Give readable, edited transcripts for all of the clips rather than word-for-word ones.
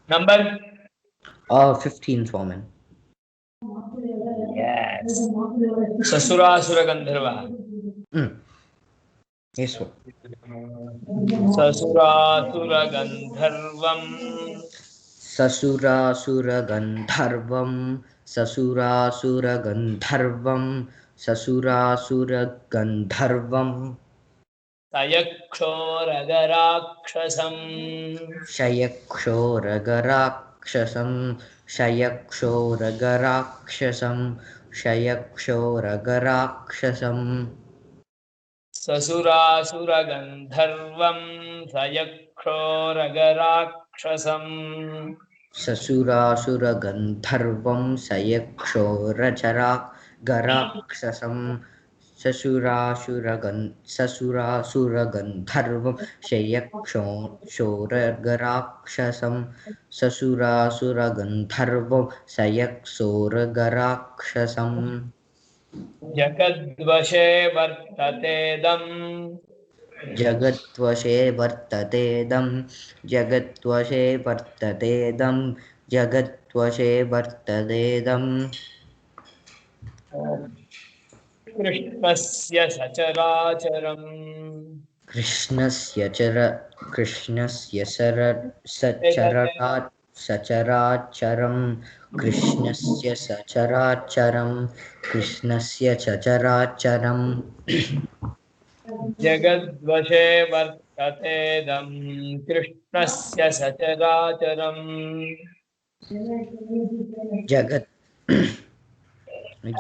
Number 15 Swamin. yes. Sasura Gandharva. Yes, sir. Sasura Gandharvam. ससुरासुरगन्धर्वं ससुरासुरगन्धर्वं ससुरासुरगन्धर्वं Sayakshoragaraksasam. शयक्षोरगराक्षसं शयक्षोरगराक्षसं शयक्षोरगराक्षसं Sasura Gandharvam. Sayakshoragaraksasam. ससुरासुरगन्धर्वं शयक्षोरचरागराक्षसं ससुरासुरगन्धर्वं शयक्षोरगराक्षसं ससुरासुरगन्धर्वं शयक्षोरगराक्षसम् Jagadvashe Vartatedam. जगद्वशे वर्ततेदं जगद्वशे वर्ततेदं जगद्वशे वर्ततेदं Krishnasya Sacharacharam. कृष्णस्य सचराचरं कृष्णस्य सचराचरं कृष्णस्य सचराचरं जगद्वशे वर्ततेदं कृष्णस्य सचराचरम्। जगत्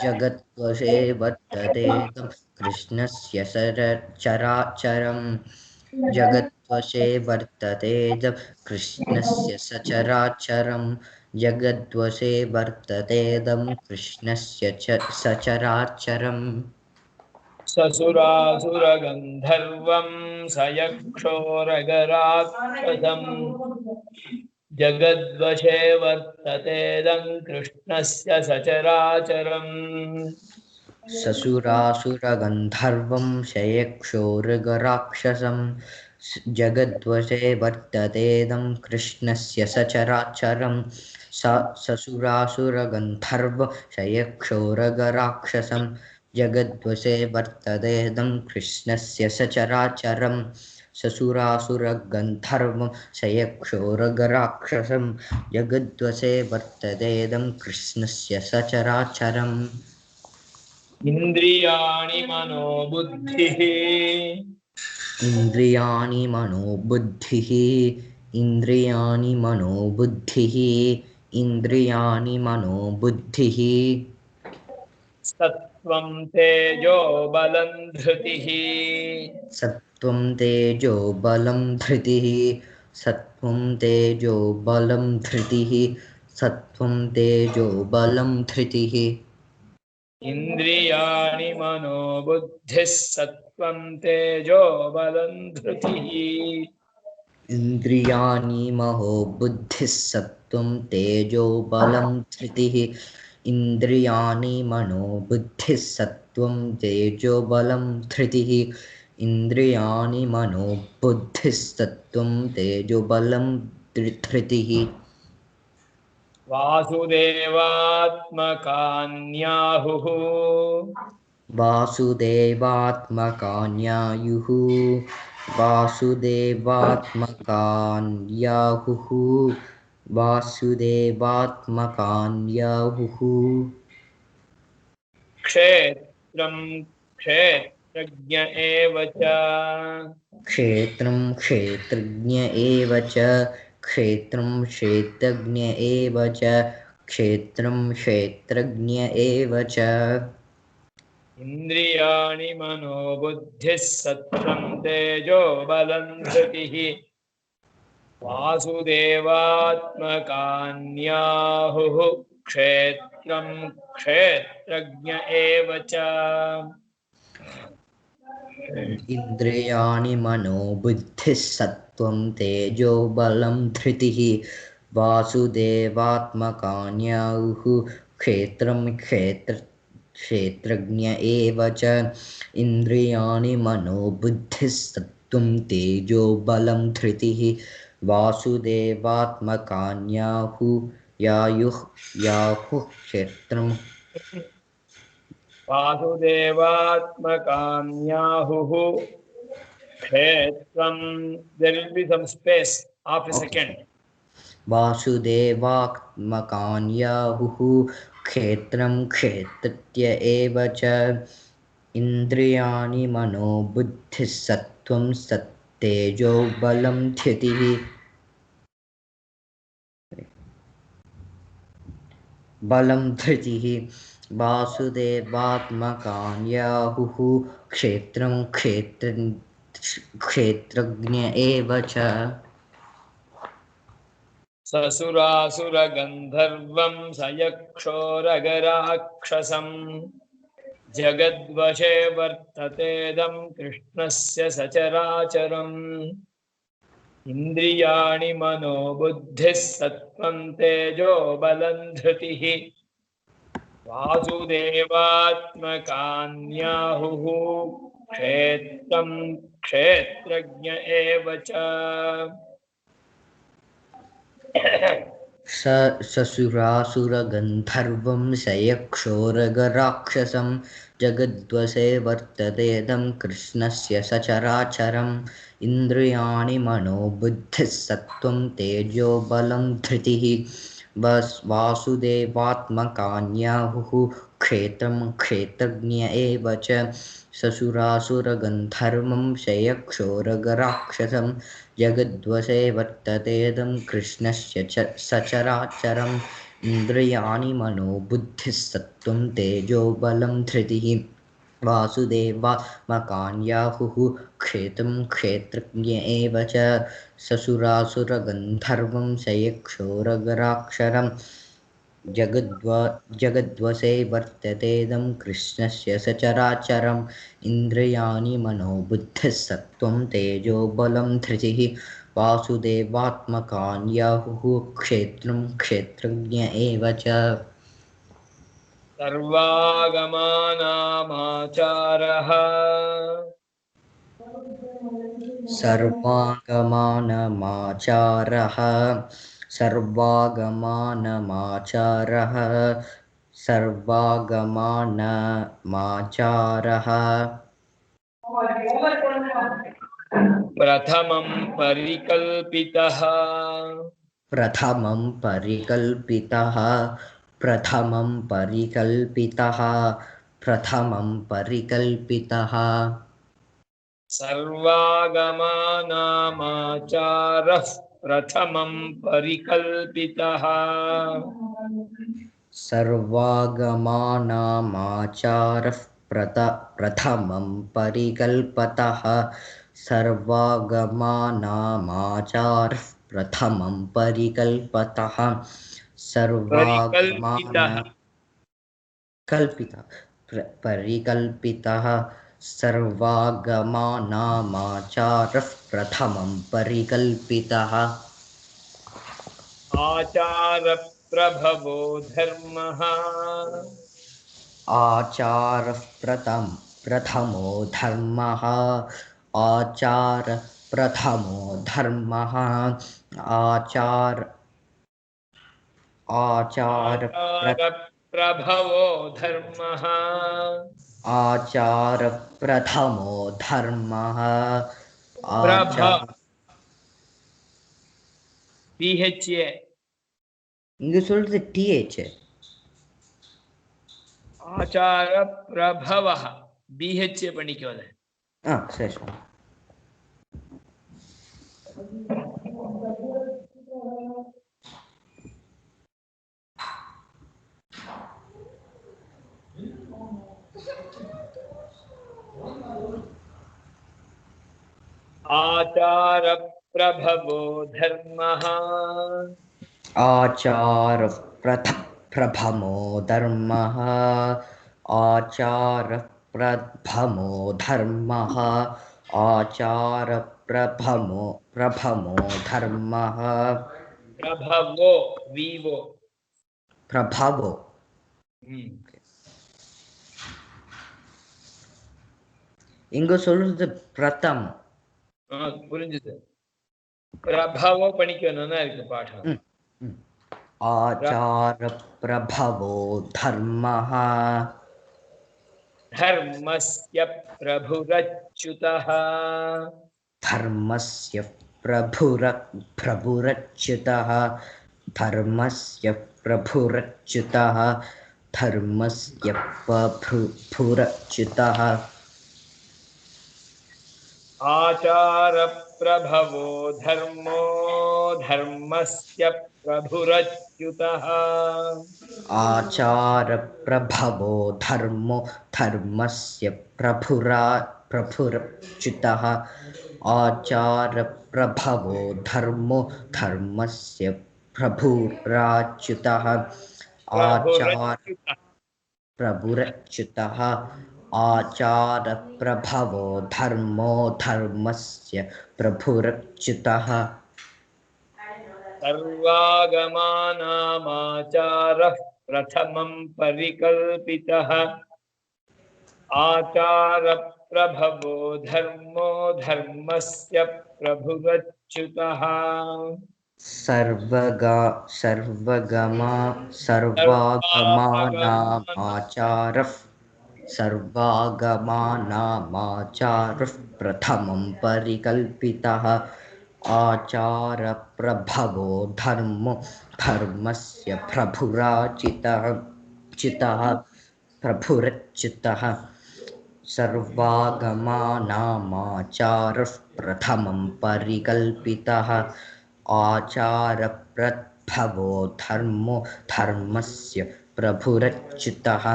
जगद्वशे वर्ततेदं कृष्णस्य चराचरं जगद्वशे वर्ततेदं कृष्णस्य सचराचरं जगद्वशे वर्ततेदं कृष्णस्य सचराचरम् ससुरासुरगन्धर्वं सयक्षोरगराक्षसम् जगद्वशे वर्ततेदं कृष्णस्य सचराचरम्। ससुरासुरगन्धर्वं शयक्षोरगराक्षसं जगद्वशे वर्ततेदं कृष्णस्य सचराचरं ससुरासुरगन्धर्व शयक्षोरगराक्षसं जगद्वशे वर्ततेदं कृष्णस्य सचराचरं ससुरासुरगन्धर्वं शयक्षोरगराक्षसं जगद्वशे वर्ततेदं कृष्णस्य सचराचरम् इन्द्रियाणि मनोबुद्धिः इन्द्रियाणि मनोबुद्धिः इन्द्रियाणि मनोबुद्धिः इन्द्रियाणि मनोबुद्धिः सत्त्वं तेजो बलं धृतिः। सत्त्वं तेजो बलं धृतिः सत्त्वं तेजो बलं धृतिः सत्त्वं तेजो बलं धृतिः इन्द्रियाणि मनोबुद्धिः सत्त्वं तेजो बलं धृतिः। इन्द्रियाणि महो बुद्धिः सत्त्वं तेजो बलं धृतिः इन्द्रियाणि मनो बुद्धिः सत्त्वं तेजो बलं धृतिः इन्द्रियाणि मनो बुद्धिः सत्त्वं तेजो बलं धृतिः वासुदेवात्मकान्याहुः वासुदेवात्मकान्यायुः वासुदेवात्मकान्याहुः वासुदेवात्मकान्याहुः क्षेत्रं क्षेत्रज्ञ एव च। क्षेत्रं क्षेत्रज्ञ एव च क्षेत्रं क्षेत्रज्ञ एव च क्षेत्रं क्षेत्रज्ञ एव च इन्द्रियाणि मनोबुद्धिः सत्त्वं तेजो बलं धृतिः। वासुदेवात्मकान्याहुः क्षेत्रं क्षेत्रज्ञ एव च। इन्द्रियाणि मनोबुद्धिः सत्त्वं तेजो बलं धृतिः वासुदेवात्मकान्याहुः क्षेत्रं क्षेत्रज्ञ एव च इन्द्रियाणि मनोबुद्धिः सत्त्वं तेजो बलं धृतिः वासुदेवात्मकान्याहुः क्षेत्रम् वासुदेवात्मकान्याहुः क्षेत्रं. There will be some space half a Okay. second. वासुदेवात्मकान्याहुः क्षेत्रं क्षेत्रज्ञ एव च इन्द्रियाणि मनो बुद्धिः सत्त्वं सत्तेजो बलं धृतिः वासुदेवात्मकान्याहुः क्षेत्रं क्षेत्रज्ञ एव च ससुरासुरगन्धर्वं सयक्षोरगराक्षसं जगद्वशे वर्ततेदं कृष्णस्य सचराचरम् इन्द्रियाणि मनो बुद्धिः सत्त्वं तेजो बलं धृतिः वासुदेवात्मकान्याहुः क्षेत्रं क्षेत्रज्ञ एव च. ससुरासुरगन्धर्वं सयक्षोरगराक्षसं जगद्वशे वर्ततेदं कृष्णस्य सचराचरम् इन्द्रियाणि मनो बुद्धिः सत्त्वं तेजो बलं धृतिः वासुदेवात्मकान्याहुः क्षेत्रं क्षेत्रज्ञ एव च ससुरासुरगन्धर्वं शयक्षोरगराक्षसं जगद्वशे वर्ततेदं कृष्णस्य सचराचरम् इन्द्रियाणि मनो बुद्धिः सत्त्वं तेजो बलं धृतिः वासुदेवात्मकान्याहुः क्षेत्रं क्षेत्रज्ञ एव च ससुरासुरगन्धर्वं शयक्षोरगराक्षरं जगद्वशे वर्ततेदं कृष्णस्य सचराचरम् इन्द्रियाणि मनो बुद्धिः सत्त्वं तेजो बलं धृतिः वासुदेवात्मकान्याहुः क्षेत्रं क्षेत्रज्ञ एव च सर्वागमानामाचारः सर्वागमानमाचारः सर्वागमानमाचारः सर्वागमानमाचारः प्रथमं परिकल्पितः प्रथमं परिकल्पितः प्रथमं परिकल्पितः प्रथमं परिकल्पितः सर्वागमानामाचारः प्रथमं परिकल्पितः सर्वागमानामाचारः प्रथमं परिकल्पतः सर्वागमानामाचारः प्रथमं परिकल्पतः परिकल्पितः परिकल्पितः सर्वागमानामाचारः प्रथमं परिकल्पितः आचारप्रभवो धर्मः आचारः प्रथमो धर्मः आचारः प्रथमो धर्मः आचारप्रभवो धर्मः आचारप्रथमो धर्मः प्रभ PHA இங்கு சொல்றது TH आचारप्रभवः BHA பண்ணிக்கோல சரி சரி आचारप्रभवो धर्मः आचारप्रथमो धर्मः आचारप्रथमो धर्मः आचारप्रथमो धर्मः प्रभवो विवो प्रभवो இங்க சொல்றது பிரதம் புரிஞ்சுது பிரபவோ படிக்கணும்னா இருக்கு பாடம். आचार प्रभवो धर्मः धर्मस्य प्रभुरच्युतः धर्मस्य प्रभुरच्युतः धर्मस्य प्रभुरच्युतः धर्मस्य प्रभुरच्युतः आचार प्रभवो धर्मो धर्मस्य प्रभुरच्युतः आचार प्रभवो धर्मो धर्मस्य प्रभुरच्युतः आचार प्रभवो धर्मो धर्मस्य प्रभुराच्युतः आचार प्रभुरच्युतः आचार प्रभवो धर्मो धर्मस्य प्रभुरच्युतः सर्वागमानामाचारः प्रथमं परिकल्पितः आचार प्रभवो धर्मो धर्मस्य प्रभुरच्युतः सर्वगमानामाचारः प्रथमं परिकल्पितः आचार प्रभवो धर्मो धर्मस्य प्रभुरच्युतः सर्वागमानामाचारः प्रथमं परिकल्पितः आचार प्रभवो धर्मो धर्मस्य प्रभुरच्युतः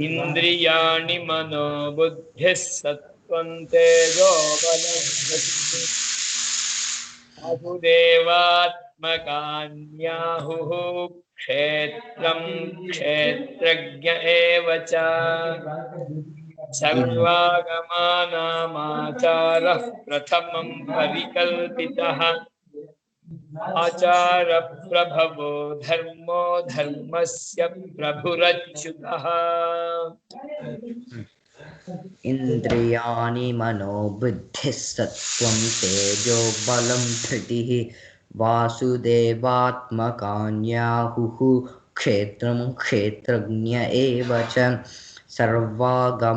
इंद्रियाणि मनो बुद्धिः सत्त्वं तेजो बलं वासुदेवात्मकान्याहुः क्षेत्रं क्षेत्रज्ञ एव च सर्वागमानामाचारः प्रथमं परिकल्पितः आचार प्रभवो धर्मो धर्मस्य प्रभुरच्युतः इंद्रियाणि मनो बुद्धिः सत्त्वं तेजो बलं धृतिः वासुदेवात्मकान्याहुः क्षेत्रं क्षेत्रज्ञ एव च सर्वागमानामाचारः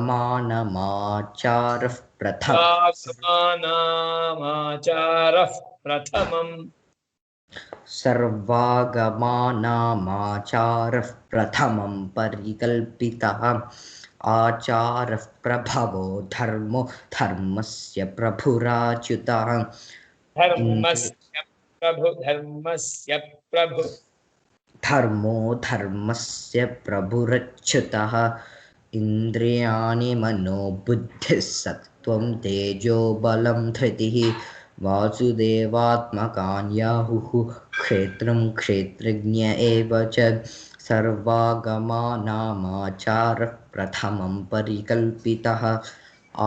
प्रथमं परिकल्पितः आचार प्रभवो धर्मो धर्मस्य प्रभुराच्युतः धर्मो धर्मस्य प्रभुरच्युतः इंद्रियाणि मनो बुद्धिः सत्त्वं तेजो बलं धृतिः वासुदेवात्मकान्याहुः क्षेत्रं क्षेत्रज्ञ एव च सर्वागमानामाचारः प्रथमं परिकल्पितः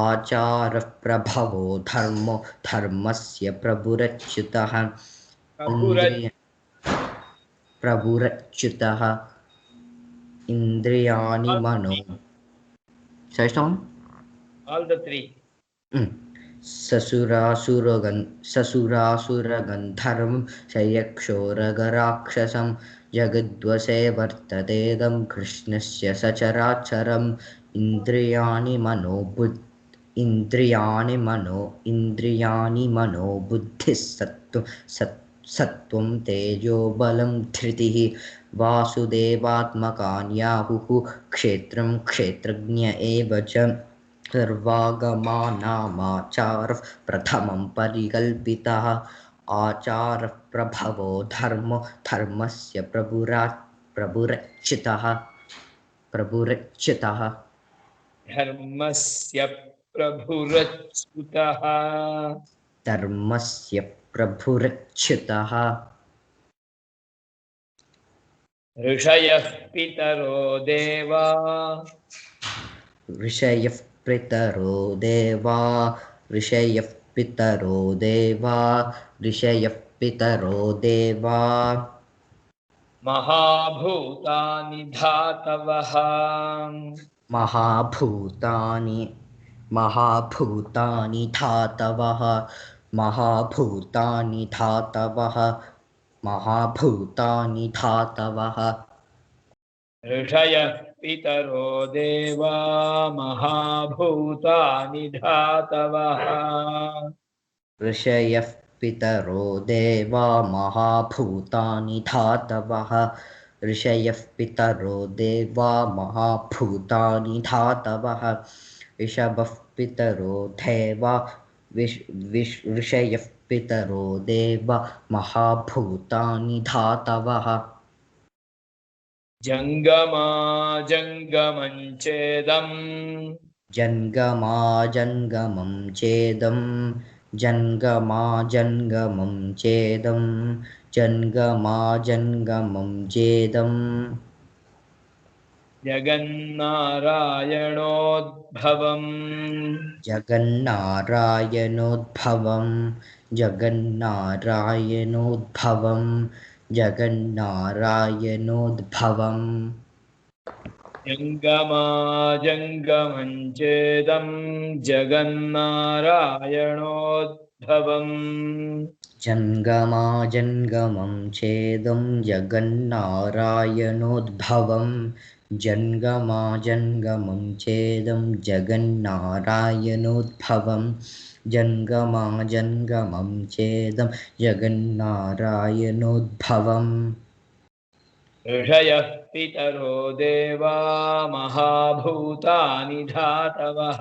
आचार प्रभवो धर्मो धर्मस्य प्रभुरच्युतः प्रभुरच्युतः इंद्रियाणि मनो all the three ससुरासुरगन्धर्वं शयक्षोरगराक्षसं जगद्वशे वर्ततेदं कृष्णस्य सचराचरम् इंद्रियाणि मनो बुद्धिः सत्त्वं तेजो बलं धृतिः वासुदेवात्मकान्याहुः क्षेत्रं क्षेत्रज्ञ एव च सर्वागमानामाचारः प्रथमं परिकल्पितः आचार प्रभवो धर्मो धर्मस्य प्रभुरच्युतः धर्मस्य प्रभुरच्युतः ऋषयः पितरो देवा ऋषयः पितरो देवा महाभूतानि धातवः महाभूतानि धातवः महाभूतानि धातवः महाभूतानि धातवः ऋषयः पितरो देवा महाभूतानि धातवः ऋषयः पितरो देवा महाभूतानि धातवः ऋषयः पितरो देवा महाभूतानि धातवः ऋषभः पितरो देवा ऋषयः पितरो देवा महाभूतानि धातवः जङ्गमा जङ्गमं चेदम् जङ्गमा जङ्गमं चेदं जङ्गमा जङ्गमं चेदं जङ्गमा जङ्गमं चेदं जगन्नारायणोद्भवम् जगन्नारायणोद्भवं जगन्नारायणोद्भवं जगन्नारायणोद्भवम् जङ्गमा जङ्गमं चेदं जगन्नारायणोद्भवम् जङ्गमा जङ्गमं चेदं जगन्नारायणोद्भवं जङ्गमा जङ्गमं चेदं जगन्नारायणोद्भवं जङ्गमा जङ्गमं चेदं जगन्नारायणोद्भवम् ऋषयः पितरो देवा महाभूतानि धातवः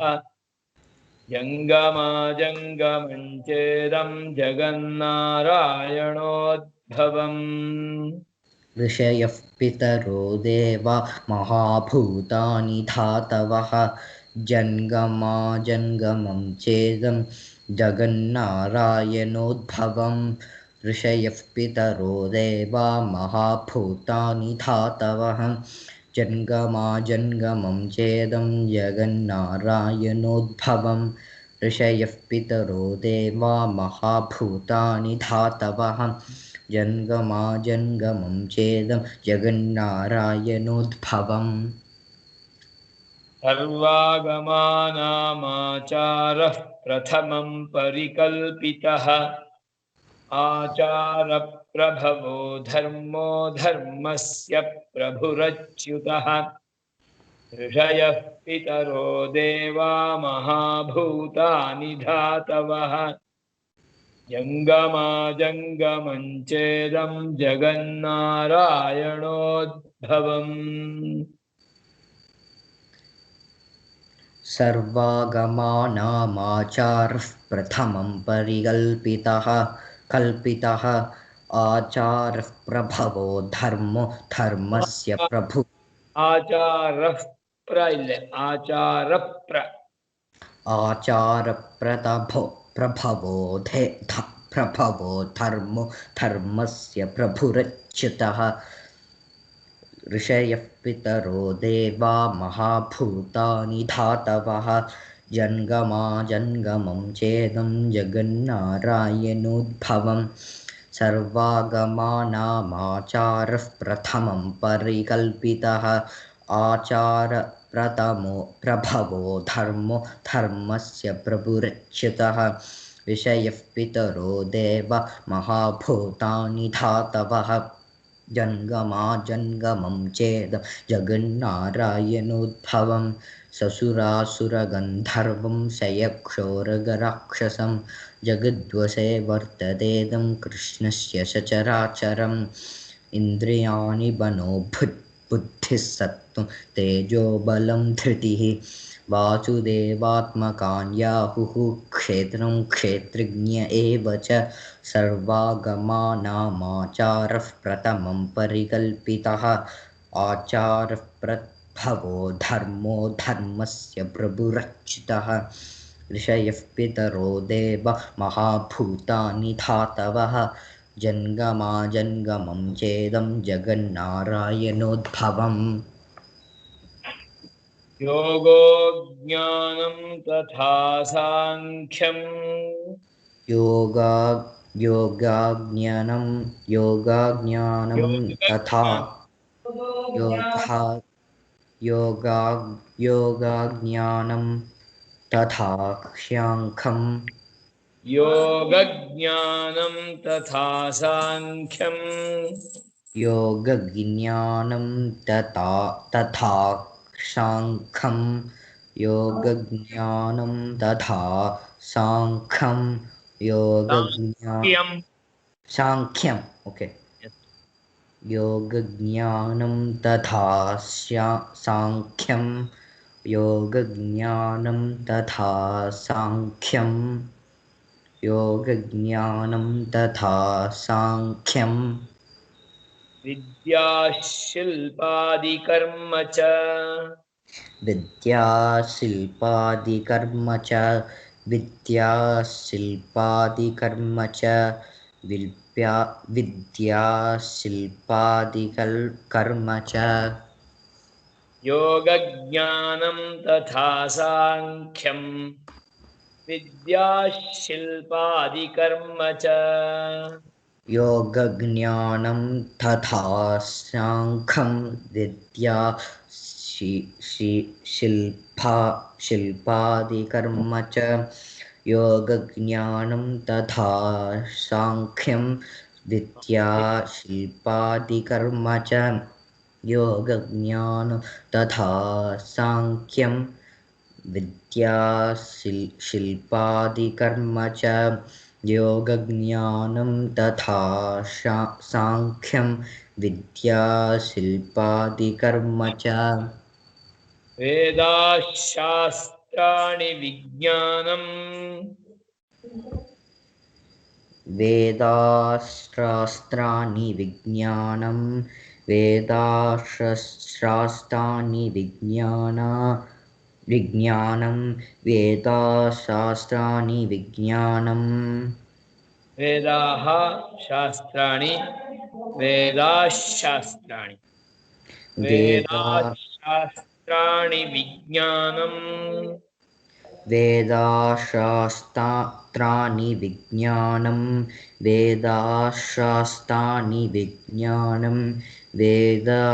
जङ्गमा जङ्गमं चेदं जगन्नारायणोद्भवम् ऋषयः पितरो देवा महाभूतानि धातवः जङ्गमा जङ्गमं चेदं जगन्नारायणोद्भवम् ऋषयः पितरो देवा महाभूतानि धातवः जङ्गमा जङ्गमं चेदं जगन्नारायणोद्भवम् ऋषयः पितरो देवा महाभूतानि धातवः जङ्गमा जङ्गमं चेदं जगन्नारायणोद्भवम् सर्वागमानामाचारः प्रथमं परिकल्पितः आचारप्रभवो धर्मो धर्मस्य प्रभुरच्युतः ऋषयः पितरो देवा महाभूतानि धातवः जङ्गमा जङ्गमं चेदं जगन्नारायणोद्भवम् सर्वागमानामाचारः प्रथमं परिकल्पितः आचारः प्रभवो धर्मो धर्मस्य प्रभु प्रभवो धर्मो धर्मस्य प्रभुरच्युतः ऋषयः पितरो देवा महाभूतानि धातवः जङ्गमा जङ्गमं चेदं जगन्नारायणोद्भवम् सर्वागमानामाचारः प्रथमं परिकल्पितः प्रभवो धर्मो धर्मस्य प्रभुरच्युतः ऋषयः पितरो देवा महाभूतानि धातवः जङ्गमा जङ्गमं चेदं जगन्नारायणोद्भवं ससुरासुरगन्धर्वं शयक्षोरगराक्षसं जगद्वशे वर्ततेदं कृष्णस्य सचराचरम् इन्द्रियाणि बनो बुद्धिः सत्त्वं तेजो बलं धृतिः वासुदेवात्मकान्याहुः क्षेत्रं क्षेत्रज्ञ एव च सर्वागमानामाचारः प्रथमं परिकल्पितः आचारः प्रभवो धर्मो धर्मस्य प्रभुरच्युतः ऋषयः पितरो देवा महाभूतानि धातवः जङ्गमा जङ्गमं चेदं जगन्नारायणोद्भवम् योगो ज्ञानं तथा साङ्ख्यं योगाज्ञानं तथा योगाज्ञानं तथा सांख्यं योगज्ञानं तथा सांख्यं योगज्ञानं तथा सांख्यं योगज्ञानं तथा सांख्यं सांख्यं सांख्यम् ओके योगज्ञानं तथा सांख्यं योगज्ञानं तथा सांख्यं योगज्ञानं तथा सांख्यं विद्या शिल्पादिकर्म च विद्या शिल्पादिकर्म च विद्या शिल्पादिकर्म च विद्या शिल्पादिकर्म च योगज्ञानं तथा सांख्यं विद्या शिल्पादिकर्म च योगज्ञानं तथा सांख्यं विद्या शिल्पादिकर्म च योगज्ञानं तथा सांख्यं विद्या शिल्पादिकर्म च योगज्ञानं तथा सांख्यं विद्या शिल्पादिकर्म च योगज्ञानं तथा सांख्यं विद्या शिल्पादिकर्म च वेदाशास्त्राणि विज्ञानम् वेदाशास्त्राणि विज्ञानं वेदाशास्त्राणि विज्ञानं वेदाशास्त्राणि विज्ञानं वेदाः शास्त्राणि वेदाशास्त्राणि वेदा वेदाशास्त्राणि विज्ञानम् वेदाशास्त्राणि विज्ञानं वेदाशास्त्राणि विज्ञानं वेदाशास्त्राणि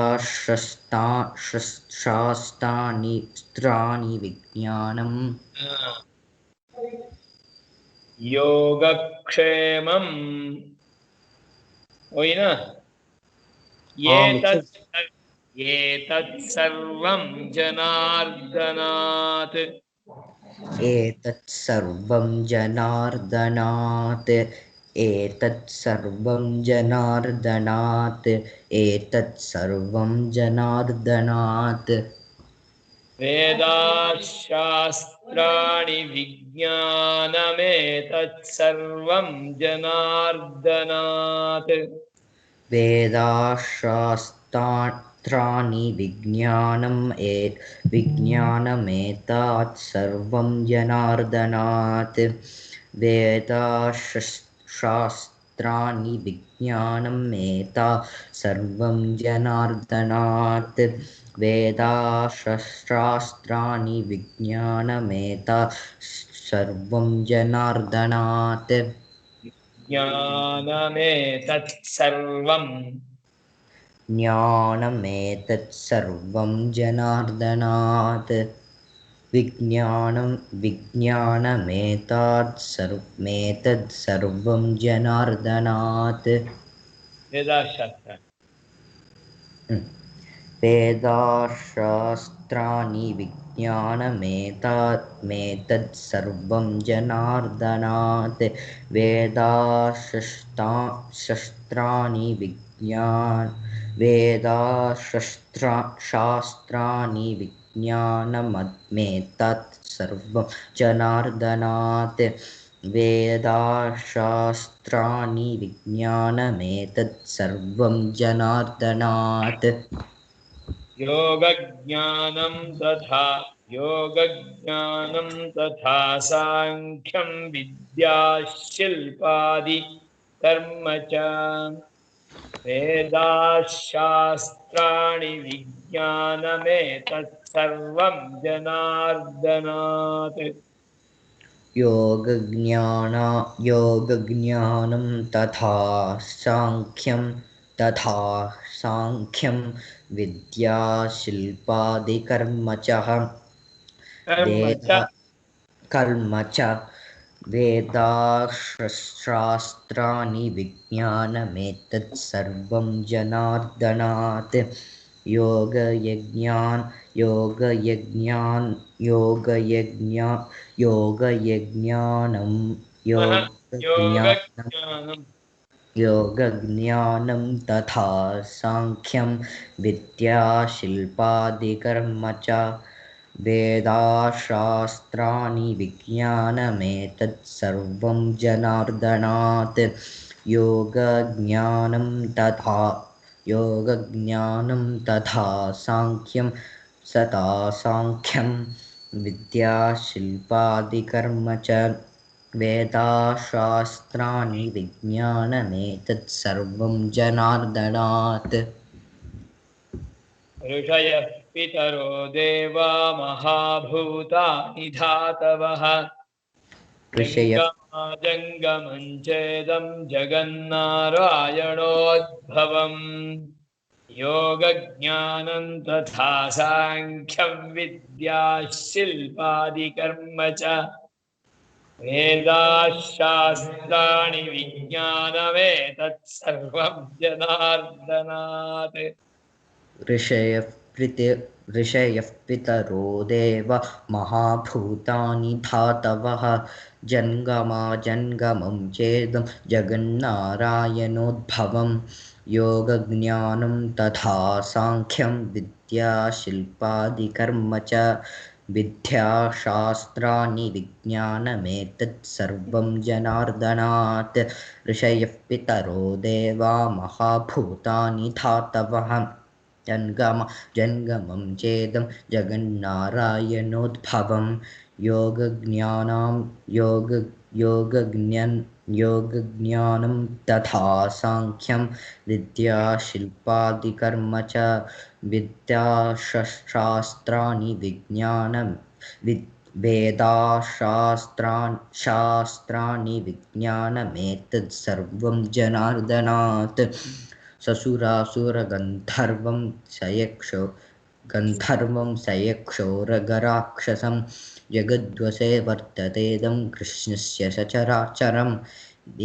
विज्ञानं योगक्षेमम् ओयिना एतत् सर्वं जनार्दनात् एतत् सर्वं जनार्दनात् एतत् सर्वं जनार्दनात् एतत् सर्वं जनार्दनात् वेदाशास्त्राणि विज्ञानमेतत् सर्वं जनार्दनात् वेदाशास्त्राणि विज्ञानमेतत् सर्वं जनार्दनात् वेदाशास्त्राणि विज्ञानमेतत् सर्वं जनार्दनात् वेदाशास्त्राणि विज्ञानमेतत् सर्वं जनार्दनात् ज्ञानमेतत् सर्वं ज्ञानमेतत् सर्वं जनार्दनात् विज्ञानमेतत् सर्वं जनार्दनात् वेदाशास्त्राणि विज्ञानमेतत् सर्वं जनार्दनात् वेदाशास्त्राणि वेदाशास्त्राणि विज्ञानमेतत् सर्वं जनार्दनात् वेदाशास्त्राणि विज्ञानमेतत् सर्वं जनार्दनात् योगज्ञानं तथा सांख्यं विद्या शिल्पादि कर्म च वेदाशास्त्राणि विज्ञानमेतत् सर्वं जनार्दनात् योगज्ञानं तथा सांख्यं विद्या शिल्पादिकर्म च कर्म च वेदाशास्त्राणि विज्ञानमेतत् सर्वं जनार्दनात् योगयज्ञानं योगज्ञानम् योगज्ञानं तथा सांख्यं विद्याशिल्पादिकर्म च वेदाशास्त्राणि विज्ञानमेतत् सर्वं जनार्दनात् योगज्ञानं तथा सांख्यं विद्याशिल्पादिकर्म च वेदाशास्त्राणि विज्ञानमेतत् सर्वं जनार्दनात् ऋषयः पितरो देवा महाभूतानि धातवः ऋषयः जङ्गमं चेदं जगन्नारायणोद्भवम् योगज्ञानं तथा साङ्ख्यं विद्याशिल्पादिकर्म च वेदाशास्त्राणि विज्ञानमेतत् सर्वं जनार्दनात् ऋषयः पितरो देव महाभूतानि धातवः जङ्गमं चेदं जगन्नारायणोद्भवं योगज्ञानं तथा सांख्यं विद्याशिल्पादिकर्म च विद्याशास्त्राणि विज्ञानमेतत् सर्वं जनार्दनात् ऋषयः पितरो देवा महाभूतानि धातवः जङ्गमं चेदं जगन्नारायणोद्भवं योगज्ञानं तथा सांख्यं विद्याशिल्पादिकर्म च विद्याशास्त्राणि वेदाशास्त्राणि विज्ञानमेतत् सर्वं जनार्दनात् ससुरासुरगन्धर्वं सयक्षोरगराक्षसं जगद्वशे वर्ततेदं कृष्णस्य सचराचरम्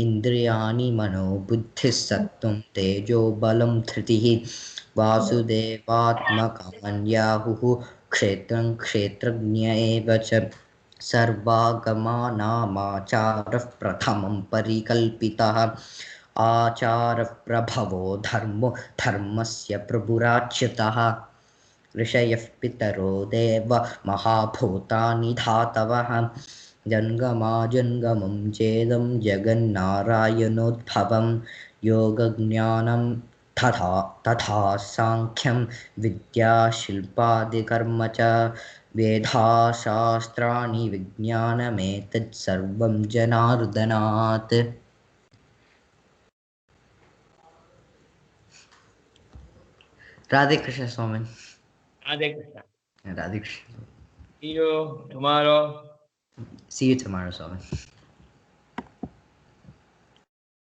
इन्द्रियाणि मनोबुद्धिः सत्त्वं तेजो बलं धृतिः वासुदेवात्मकमन्याहुः क्षेत्रं क्षेत्रज्ञ एव च सर्वागमानामाचारः प्रथमं परिकल्पितः आचारप्रभवो धर्मस्य प्रभुराच्युतः ऋषयः पितरो देव महाभूतानि धातवः जङ्गमं चेदं जगन्नारायणोद्भवं योगज्ञानं तथा सांख्यं विद्याशिल्पादिकर्म च वेदाशास्त्राणि विज्ञानमेतत् सर्वं जनार्दनात् Radhe Krishna Swami. Radhe Krishna. Radhe Krishna. See you tomorrow. See you tomorrow, Swami.